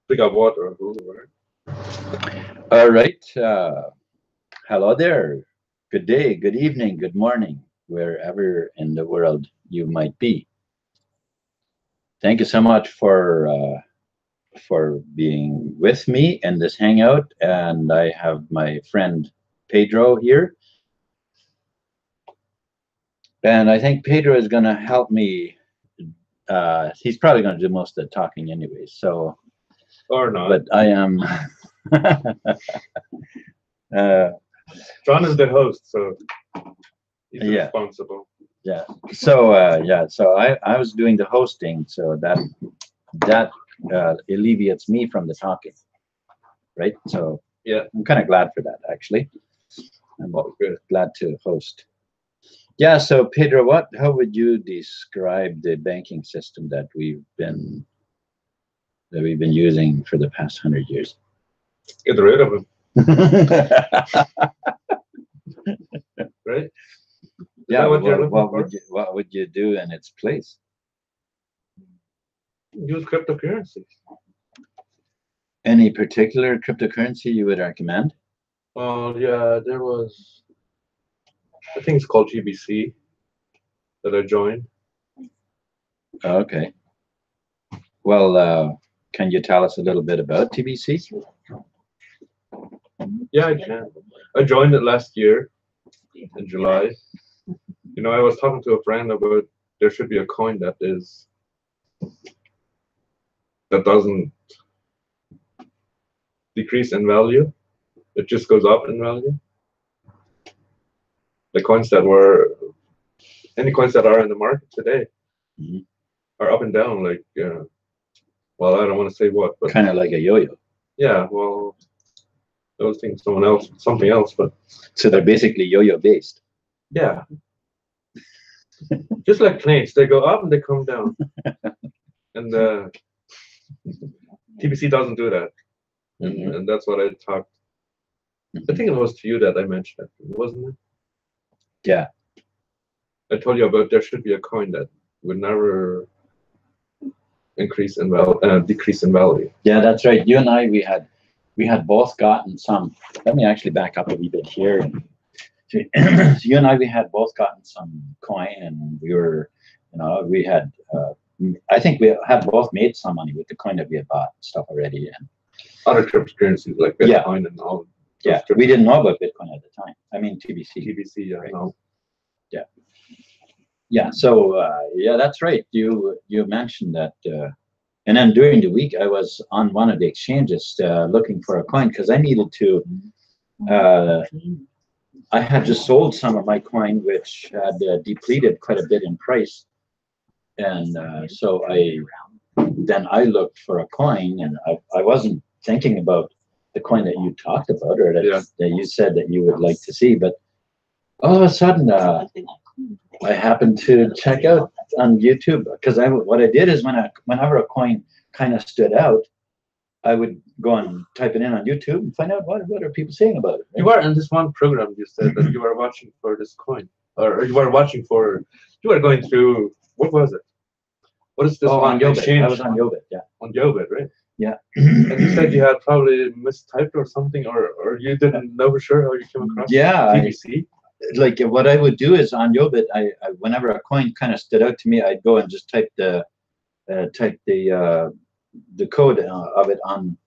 They got water. All right. Hello there. Good day, good evening, good morning, wherever in the world you might be. Thank you so much for being with me in this hangout. And I have my friend Pedro here. And I think Pedro is going to help me. He's probably going to do most of the talking anyway. So, or not. But I am. John is the host, so he's responsible. Yeah. So So I was doing the hosting, so that alleviates me from the talking, right? So yeah, I'm kind of glad for that, actually. I'm glad to host. Yeah. So Pedro, how would you describe the banking system that we've been using for the past 100 years? Get rid of them. Right? Yeah. What would you do in its place? Use cryptocurrency. Any particular cryptocurrency you would recommend? Well, yeah, there was, I think it's called TBC that I joined. Okay. Well, can you tell us a little bit about TBC? Yeah, I can. I joined it last year in July. You know, I was talking to a friend about there should be a coin that doesn't decrease in value. It just goes up in value. The coins any coins that are in the market today are up and down, like, well, I don't want to say what, but kind of like a yo-yo. Yeah, well, I was thinking something else, but so they're basically yo-yo based. Yeah. Just like planes, they go up and they come down. And TBC doesn't do that. And that's what I talked. I think it was to you that I mentioned it, wasn't it? Yeah. I told you about there should be a coin that would never decrease in value. Yeah, that's right. You and I, we had both gotten some. Let me actually back up a wee bit here. So you and I, we had both gotten some coin, and we were, we had. I think we had both made some money with the coin that we had bought and stuff already. And other cryptocurrencies like Bitcoin and all. Yeah, we didn't know about Bitcoin at the time. I mean TBC. TBC, yeah, right? No. Yeah. Yeah. So yeah, that's right. You mentioned that, and then during the week I was on one of the exchanges looking for a coin because I needed to. I had just sold some of my coin, which had depleted quite a bit in price, and so I looked for a coin, and I wasn't thinking about the coin that you talked about or that you said that you would like to see, but all of a sudden I happened to check out on YouTube because what I did is whenever a coin kind of stood out, I would go and type it in on YouTube and find out what are people saying about it. Right? You were in this one program. You said that you were watching for this coin, or you were going through, what was it? What is this one? On Yobit. I was on Yobit, yeah. On Yobit, right? Yeah. And you said you had probably mistyped or something, or you didn't know for sure how you came across TBC. Like what I would do is on Yobit, I whenever a coin kind of stood out to me, I'd go and just type the code of it on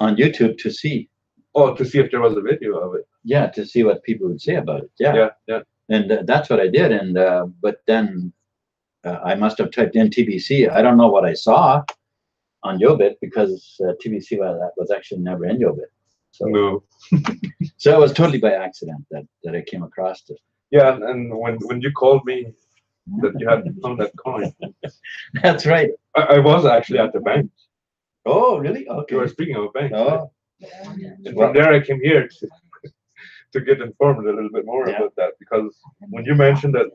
YouTube to see. Oh, to see if there was a video of it. Yeah, to see what people would say about it. Yeah. And that's what I did. And but then I must have typed in TBC. I don't know what I saw on Yobit because TBC was actually never in Yobit. So, no. So it was totally by accident that I came across it. Yeah, and when you called me that you had found that coin. That's right. I was actually at the bank. Oh, really? Okay. You were speaking of a bank. Oh. And from there I came here to get informed a little bit more about that, because when you mentioned that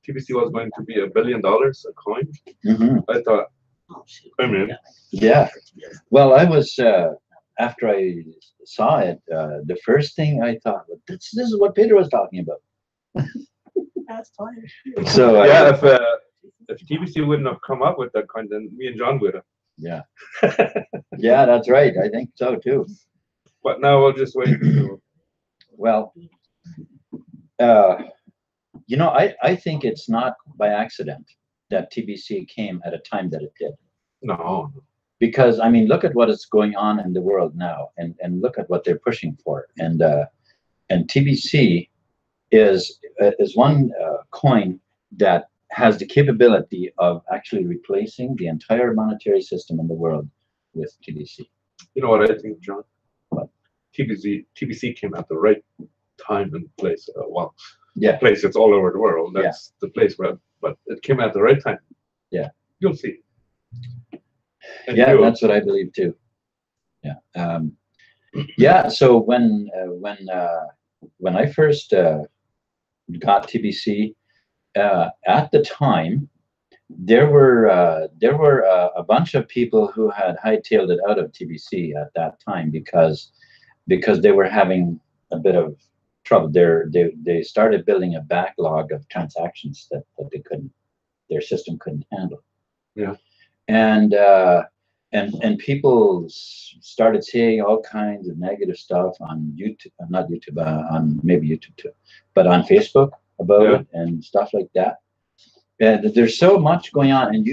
TBC was going to be $1 billion a coin, I thought, I'm in. Yeah. Well, I was after I saw it, the first thing I thought, this is what Peter was talking about. That's fine. So yeah, if TBC wouldn't have come up with that coin, then me and John would have. Yeah. Yeah, that's right. I think so too. But now we'll just wait. Well, you know, I think it's not by accident that TBC came at a time that it did. No. Because, I mean, look at what is going on in the world now, and look at what they're pushing for. And TBC is one coin that has the capability of actually replacing the entire monetary system in the world with TBC. You know what I think, John? What? TBC came at the right time and place. Well, yeah, place it's all over the world. That's the place where, but it came at the right time. Yeah, you'll see. And yeah, that's what I believe too. Yeah, yeah. So when I first got TBC, at the time, there were a bunch of people who had hightailed it out of TBC at that time because they were having a bit of trouble. They started building a backlog of transactions that their system couldn't handle. Yeah. And people started saying all kinds of negative stuff on YouTube, not YouTube, on maybe YouTube too, but on Facebook about it and stuff like that. And there's so much going on, and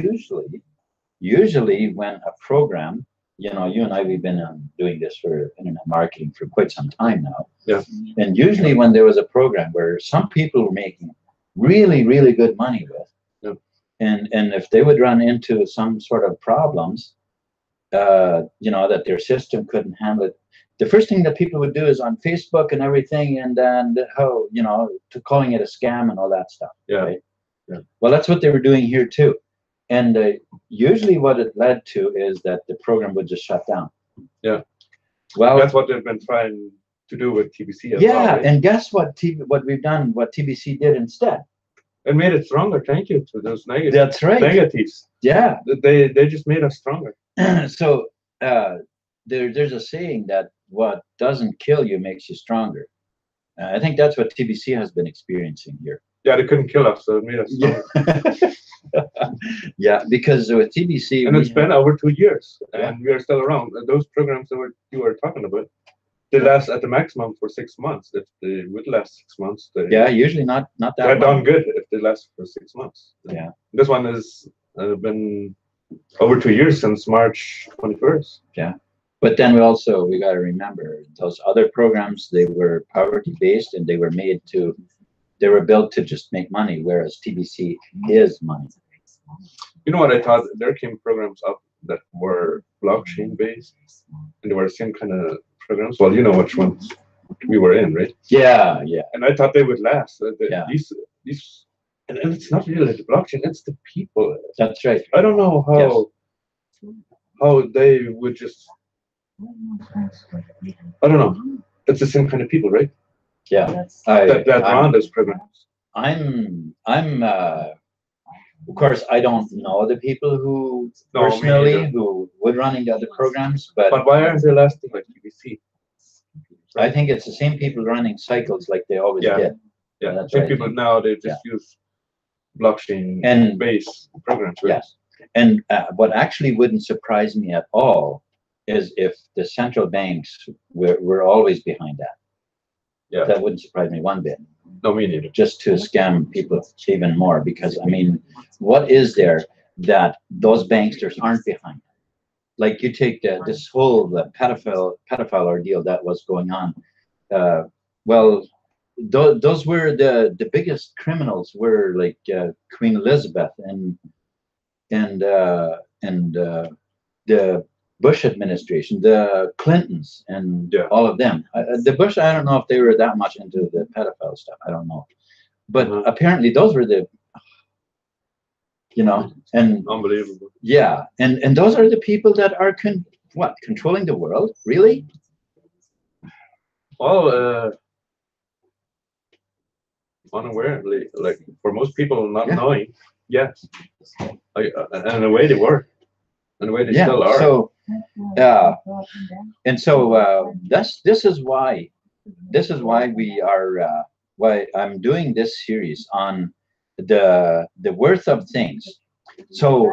usually when a program, you know, you and I, we've been doing this for internet marketing for quite some time now. Yeah. And usually when there was a program where some people were making really, really good money with, and if they would run into some sort of problems, you know, that their system couldn't handle it, the first thing that people would do is on Facebook and everything, and then how, you know, to calling it a scam and all that stuff. Yeah. Right? Yeah. Well, that's what they were doing here too. And usually what it led to is that the program would just shut down. Yeah. Well, that's what they've been trying to do with TBC as well. Yeah, right? and guess what we've done, what TBC did instead? It made it stronger. Thank you to those negatives. That's right. Negatives. Yeah. They just made us stronger. So there's a saying that what doesn't kill you makes you stronger. I think that's what TBC has been experiencing here. Yeah, they couldn't kill us, so it made us stronger. Yeah, because with TBC, and it's been over 2 years, and we are still around. Those programs that you were talking about, they last at the maximum for 6 months. If they would last 6 months, usually not that. They're done good if they last for 6 months. Yeah, this one has been over 2 years since March 21st. Yeah, but then we got to remember those other programs. They were poverty based, and they were built to just make money, whereas TBC is money. You know what I thought? There came programs up that were blockchain based, and they were the same kind of programs. Well, you know which ones we were in, right? Yeah, yeah. And I thought they would last. These, and it's not really the blockchain; it's the people. That's right. I don't know how they would just. I don't know. It's the same kind of people, right? Yeah, that run those programs. Of course, I don't know the people who personally who would run into other programs, but why aren't they lasting like TBC? I think it's the same people running cycles like they always did. Yeah, that's same right. people now, they just use blockchain and based programs. Right? Yes, and what actually wouldn't surprise me at all is if the central banks were always behind that. Yeah, that wouldn't surprise me one bit. No, me neither. Just to scam people even more, because I mean, what is there that those banksters aren't behind? Like you take this whole pedophile ordeal that was going on. Well, those were the biggest criminals were like Queen Elizabeth and the Bush administration, the Clintons, and all of them. The Bush, I don't know if they were that much into the pedophile stuff. I don't know, but apparently those were the, you know, and unbelievable. Yeah, and those are the people that are controlling the world, really? Well, unawarely, like for most people not knowing, yes, and in a way they were. In a way they still are. So, and so this is why we are why I'm doing this series on the worth of things. So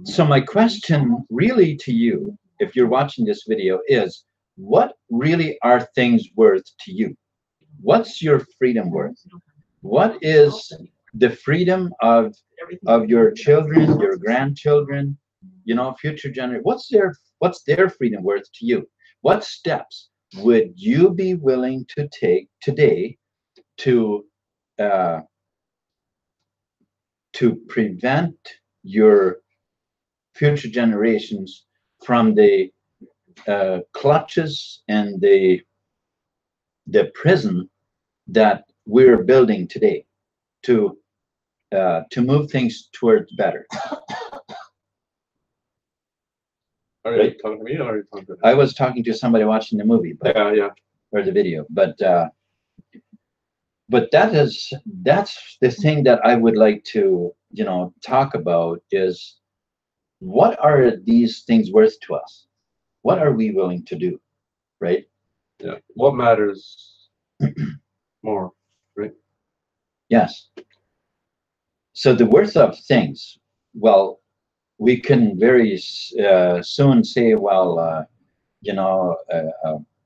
So my question really to you, if you're watching this video, is what really are things worth to you? What's your freedom worth? What is the freedom of your children, your grandchildren, you know, future generation? What's their freedom worth to you? What steps would you be willing to take today to prevent your future generations from the clutches and the prison that we're building today, to move things towards better? Are you talking to me or are you talking to them? I was talking to somebody watching the movie, but, yeah, or the video, but that's the thing that I would like to, you know, talk about is, what are these things worth to us? What are we willing to do, right? Yeah. What matters more, right? Yes. So the worth of things, well, we can very soon say, well, you know,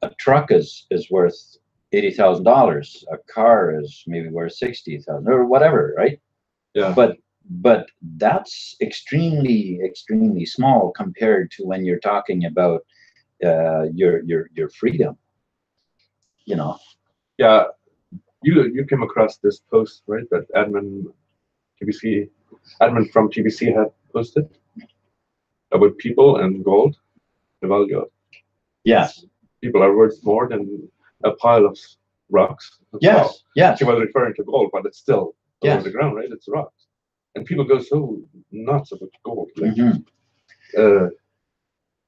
a truck is worth $80,000. A car is maybe worth $60,000 or whatever, right? Yeah. But that's extremely small compared to when you're talking about your freedom, you know. Yeah, you came across this post, right, that admin from TBC had posted about people and gold, the value of. Yes. People are worth more than a pile of rocks. Yes. Well, yes. she was referring to gold, but it's still yes. on the ground, right? It's rocks. And people go so nuts about gold. Like,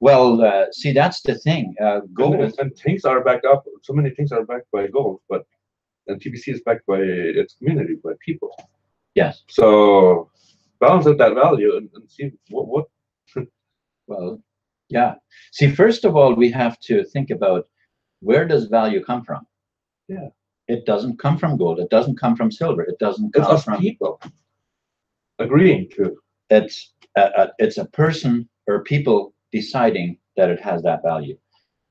well, see, that's the thing. Gold and things are backed up. So many things are backed by gold, but and TBC is backed by its community, by people. Yes. So balance out that value and see what. Well, yeah. See, first of all, we have to think about, where does value come from? Yeah. It doesn't come from gold. It doesn't come from silver. It doesn't come it's from people agreeing to. It's a person or people deciding that it has that value.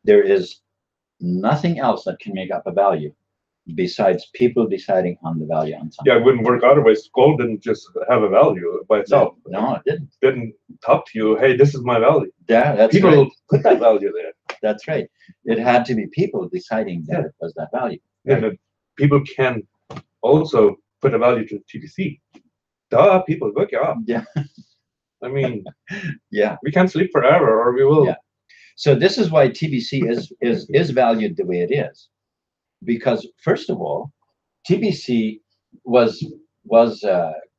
There is nothing else that can make up a value besides people deciding on the value on something. Yeah, it wouldn't work otherwise. Gold didn't just have a value by itself. No, it didn't. Didn't talk to you, hey, this is my value. Yeah, that's people right. Put that value there. That's right. It had to be people deciding that it was that value. Right? And people can also put a value to TBC. Duh, people, wake up. Yeah. I mean, yeah, we can't sleep forever, or we will. Yeah. So this is why TBC is valued the way it is, because first of all, TBC was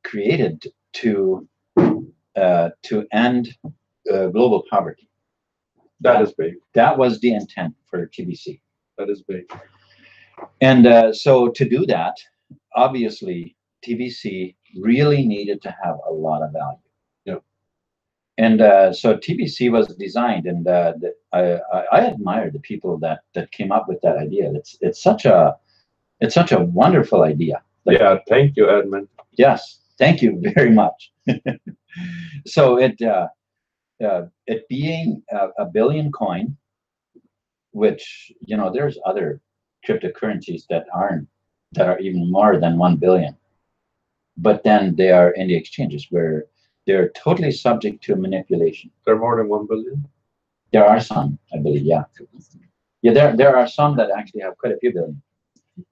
created to end global poverty. That is big. That was the intent for TBC. That is big. And so to do that, obviously, TBC really needed to have a lot of value. Yeah. And so TBC was designed, and I admire the people that came up with that idea. It's such a wonderful idea. Like, yeah, thank you, Edmund. Yes, thank you very much. So it being a billion coin, which, you know, there's other cryptocurrencies that are even more than 1 billion, but then they are in the exchanges where they're totally subject to manipulation. There are more than 1 billion? There are some, I believe, yeah. Yeah, there are some that actually have quite a few billion,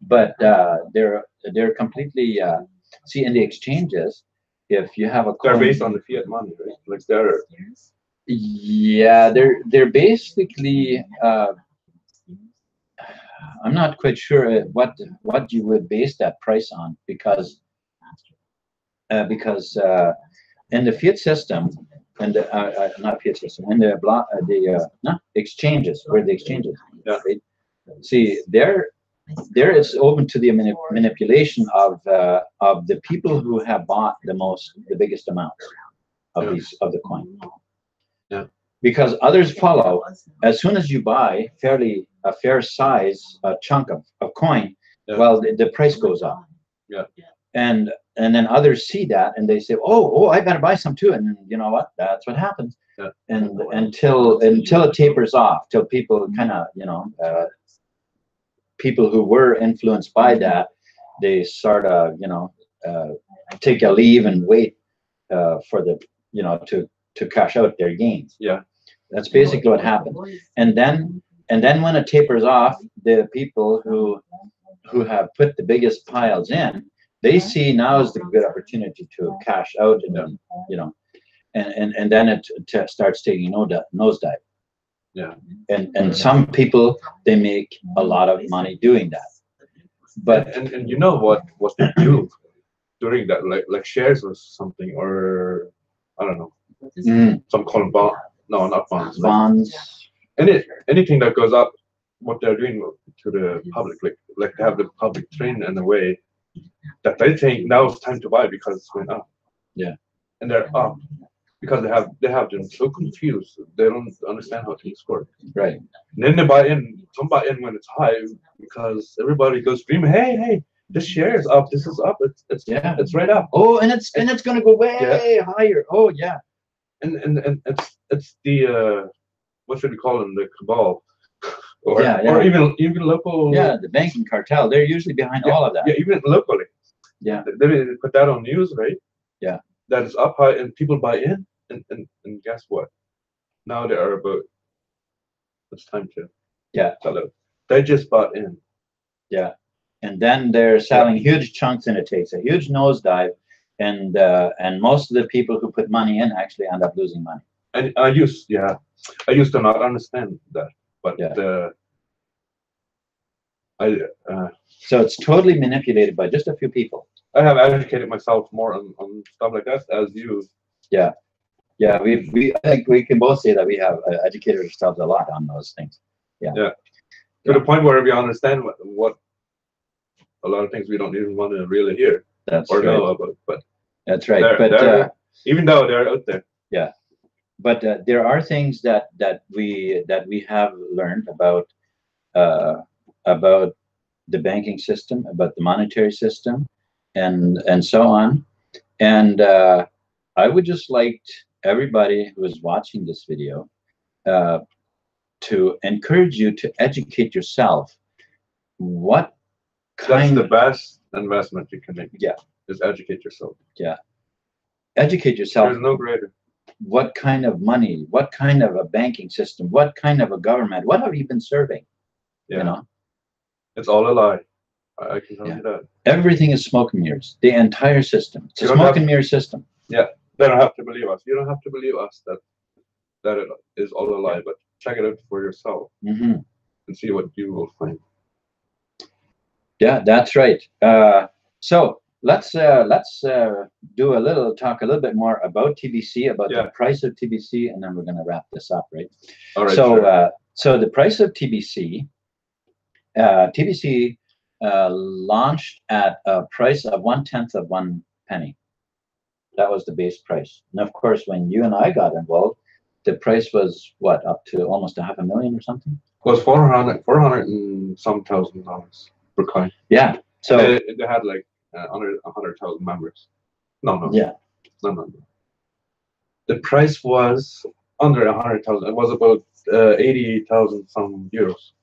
but they're completely see, in the exchanges, if you have a coin, they're based on the fiat money, right? Like they're, yeah, they're basically I'm not quite sure what you would base that price on, because in the fiat system, and not fiat system, in the exchanges, where the exchanges, yeah. Right? See, there it's open to the manipulation of the people who have bought the biggest amounts of the coin. Yeah. Because others follow. As soon as you buy a fair size chunk of coin, yeah. well, the price goes up. Yeah. And then others see that and they say, oh, I better buy some too. And you know what? That's what happens. Yeah. And until it tapers off, till people kind of, people who were influenced by that, they sort of, take a leave and wait for the, to cash out their gains. Yeah. That's basically what happened. And then when it tapers off, the people who have put the biggest piles in, they see now is the good opportunity to cash out, and and then it starts taking nosedive. Yeah. And some people, they make a lot of money doing that. But and you know what they do during that, like shares or something, or I don't know, some call them bond. No, not bonds. Bonds. Anything that goes up, what they're doing to the public, like to have the public train in a way that they think now it's time to buy because it's went up. Yeah. And they're up because they have them so confused. They don't understand how things work. Right. And then they buy in. Some buy in when it's high because everybody goes screaming, hey, this share is up. This is up. It's right up. Oh, and it's going to go way higher. Oh yeah. And it's the what should we call them, the cabal, or even local. Yeah, the banking cartel. They're usually behind all of that. Yeah, even locally. Yeah. They put that on news, right? Yeah. That is up high and people buy in, and guess what? Now they are about. It's time to. Yeah. Tell it. They just bought in. Yeah. And then they're selling huge chunks, and it takes a huge nosedive. And most of the people who put money in actually end up losing money. And I used to not understand that, but so it's totally manipulated by just a few people. I have educated myself more on stuff like that as you. Yeah, I think we can both say that we have educated ourselves a lot on those things. Yeah. To the point where we understand what a lot of things we don't even want to really hear. That's or right. know about, but that's right. But even though they're out there, but there are things that we have learned about the banking system, about the monetary system, and so on. And I would just like everybody who is watching this video to encourage you to educate yourself. What that's the best investment you can make. Yeah. Is educate yourself. Yeah. Educate yourself. There's no greater. What kind of money, what kind of a banking system, what kind of a government, what have you been serving? Yeah. It's all a lie. I can tell you that. Everything is smoke and mirrors. The entire system. It's a smoke and mirror system. Yeah. They don't have to believe us. You don't have to believe us that it is all a lie, but check it out for yourself and see what you will find. Yeah, that's right. So let's do talk a little bit more about TBC, about the price of TBC, and then we're going to wrap this up, right? All right. So so the price of TBC, TBC launched at a price of 1/10 of 1 penny. That was the base price. And of course, when you and I got involved, the price was what, up to almost $500,000 or something? It was $400 and some $1,000 per coin. Yeah. So they had like under 100,000 members. No. Yeah. No. The price was under 100,000. It was about 80,000 some euros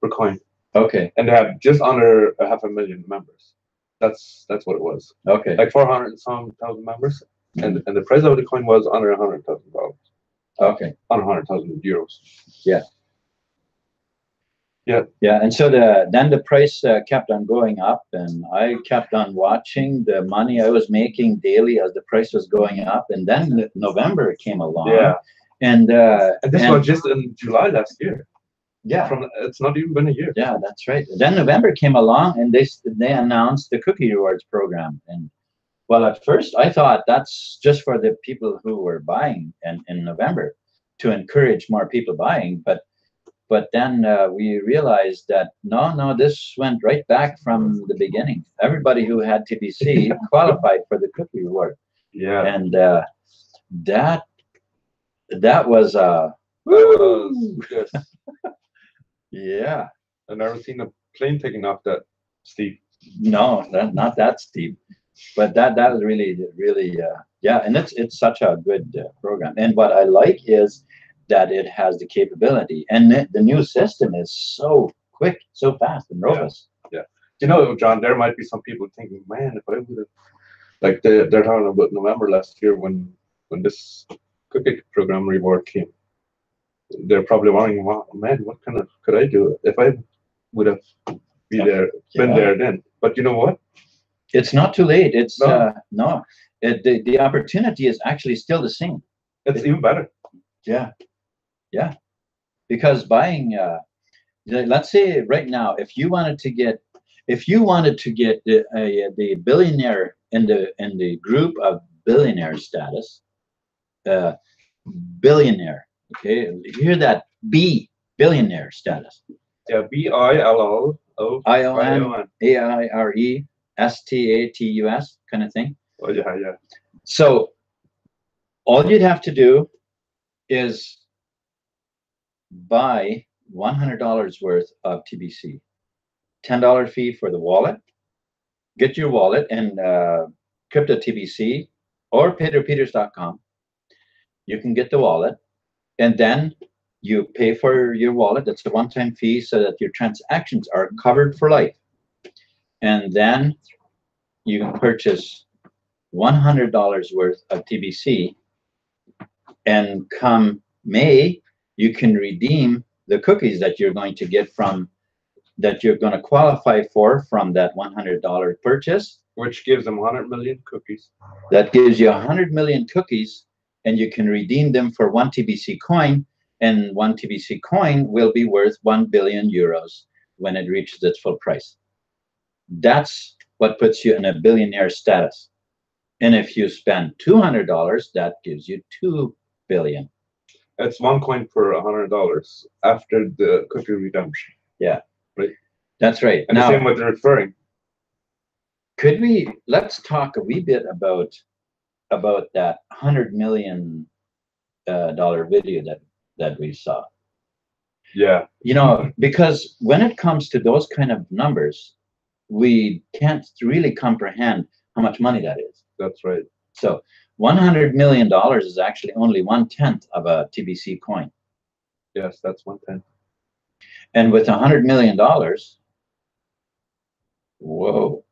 per coin. Okay. And they have just under 500,000 members. That's what it was. Okay. Like 400 and some thousand members, and the price of the coin was under $100,000. Okay. Under 100,000 euros. Yeah. Yeah. Yeah, and so then the price kept on going up, and I kept on watching the money I was making daily as the price was going up, and then November came along. Yeah. And this was just in July last year. Yeah. It's not even been a year. Yeah, that's right. Then November came along, and they announced the cookie rewards program. And well, at first I thought that's just for the people who were buying in November to encourage more people buying, but then we realized that no, this went right back from the beginning. Everybody who had TBC qualified for the cookie reward. Yeah. And that was yes. Yeah. I've never seen a plane taking off that steep. No, not that steep. But that is really yeah, and it's such a good program. And what I like is that it has the capability, and the new system is so quick, so fast and robust. Yeah. You know, John, there might be some people thinking, man, if I would have, like they're talking about November last year when this cookie program reward came. They're probably wondering, wow, man, what kind of could I do if I would have been there then? But you know what? It's not too late. It's no. The opportunity is actually still the same. It's even better. Yeah, yeah. Because buying, let's say right now, if you wanted to get the billionaire in the group of billionaire status, billionaire. Okay, you hear that? Billionaire status. Yeah, BILLION AIRESTATUS kind of thing. Oh yeah, yeah. So all you'd have to do is buy $100 worth of TBC, $10 fee for the wallet. Get your wallet and Crypto-TBC or PedroPeters.com. You can get the wallet, and then you pay for your wallet. That's a one-time fee so that your transactions are covered for life. And then you can purchase $100 worth of TBC, and come May, you can redeem the cookies that you're going to get that you're going to qualify for from that $100 purchase. Which gives them 100 million cookies. That gives you 100 million cookies, and you can redeem them for 1 TBC coin, and 1 TBC coin will be worth 1 billion euros when it reaches its full price. That's what puts you in a billionaire status. And if you spend $200, that gives you 2 billion. That's 1 coin for $100 after the cookie redemption. Yeah, right. That's right. And now, the same with the referring. Let's talk a wee bit about that $100 million video that we saw. Yeah. You know, because when it comes to those kind of numbers, we can't really comprehend how much money that is. That's right. So $100 million is actually only 1/10 of a TBC coin. Yes, that's 1/10. And with $100 million, whoa,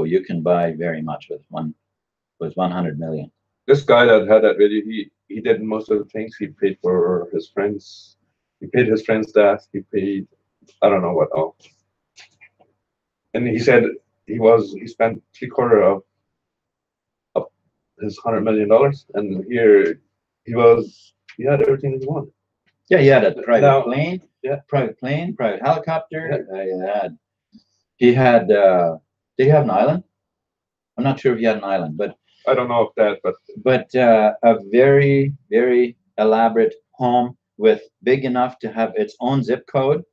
you can buy very much with 100 million. This guy that had that video, he did most of the things. He paid for his friends. He paid his friend's death. He paid, I don't know what all. And he said he spent 3/4 of his $100 million, and here he had everything he wanted. Yeah, he had a private plane. Yeah, private plane, private helicopter. Yeah. He had. Did he have an island? I'm not sure if he had an island, but I don't know if that. But a very, very elaborate home with big enough to have its own zip code.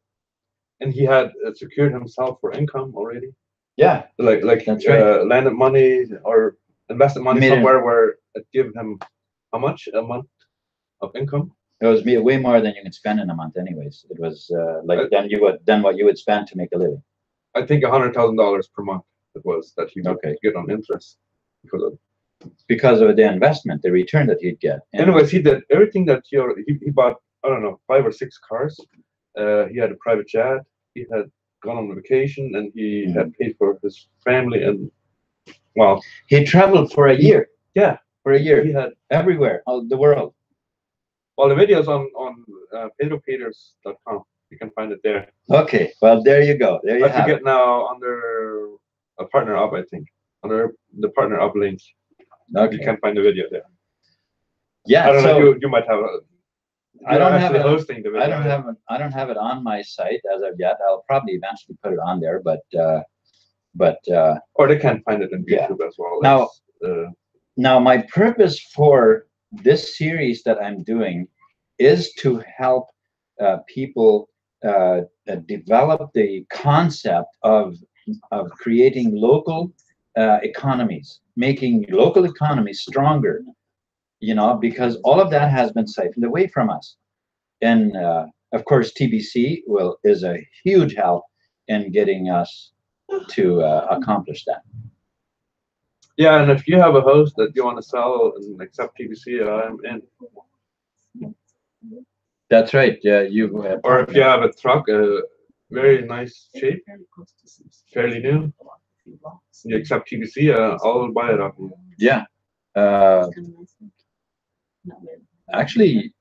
And he had secured himself for income already. Yeah, like that's right. Landed money or invested money somewhere where it gave him how much a month of income? It was way more than you can spend in a month, anyways. It was than what you would spend to make a living. I think $100,000 per month. It was that he would get on interest because of the investment, the return that he'd get. And anyways, he did everything that he bought. I don't know, 5 or 6 cars. He had a private jet. He had gone on vacation, and he had paid for his family. And well, he traveled for a year. Yeah, for a year. He had everywhere, all the world. Well, the video's on PedroPeters.com. You can find it there. Okay, well, there you go. There you have it. I forget now, under a partner up, I think. Under the partner up link. Okay. You can find the video there. Yeah, I don't know. You might have a. I don't have it. Hosting the video. I don't have it on my site as of yet. I'll probably eventually put it on there, but or they can find it in YouTube as well. Now my purpose for this series that I'm doing is to help people develop the concept of creating local economies, making local economies stronger. You know, because all of that has been siphoned away from us. And of course, TBC is a huge help in getting us to accomplish that. Yeah, and if you have a host that you want to sell and accept TBC, I'm in. That's right. Yeah, Or if you have a truck, a very nice shape, fairly new, you accept TBC, I'll buy it off you. Yeah. Actually,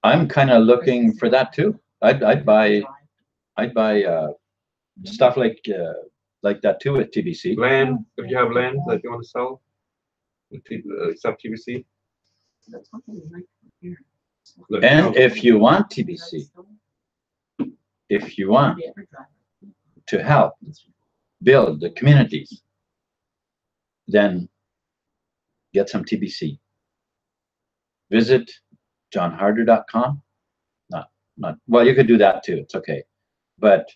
I'm kind of looking for that too. I'd buy stuff like that too with TBC. Land, if you have land that you want to sell, accept TBC. And if you want TBC, if you want to help build the communities, then get some TBC. Visit johnharder.com. Not well, you could do that too. It's okay. But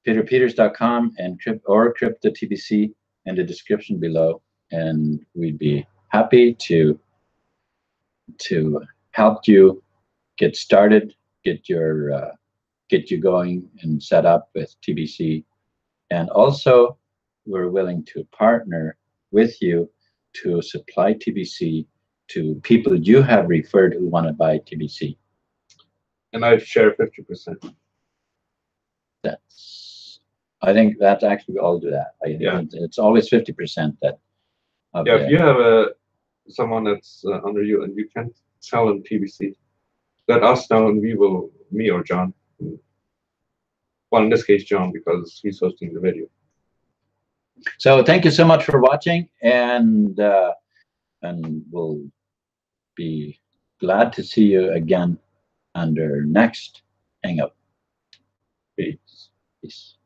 peterpeters.com and Crypto-TBC in the description below, and we'd be happy to help you get started, get you going and set up with TBC. And also, we're willing to partner with you to supply TBC to people you have referred who want to buy TBC. And I share 50%. I think that's actually, all do that. Yeah. It's always 50% that. Yeah, if you have someone that's under you and you can't sell them TBC, let us know and we will, me or John. Well, in this case, John, because he's hosting the video. So thank you so much for watching, and we'll be glad to see you again under next Hangout. Peace. Peace.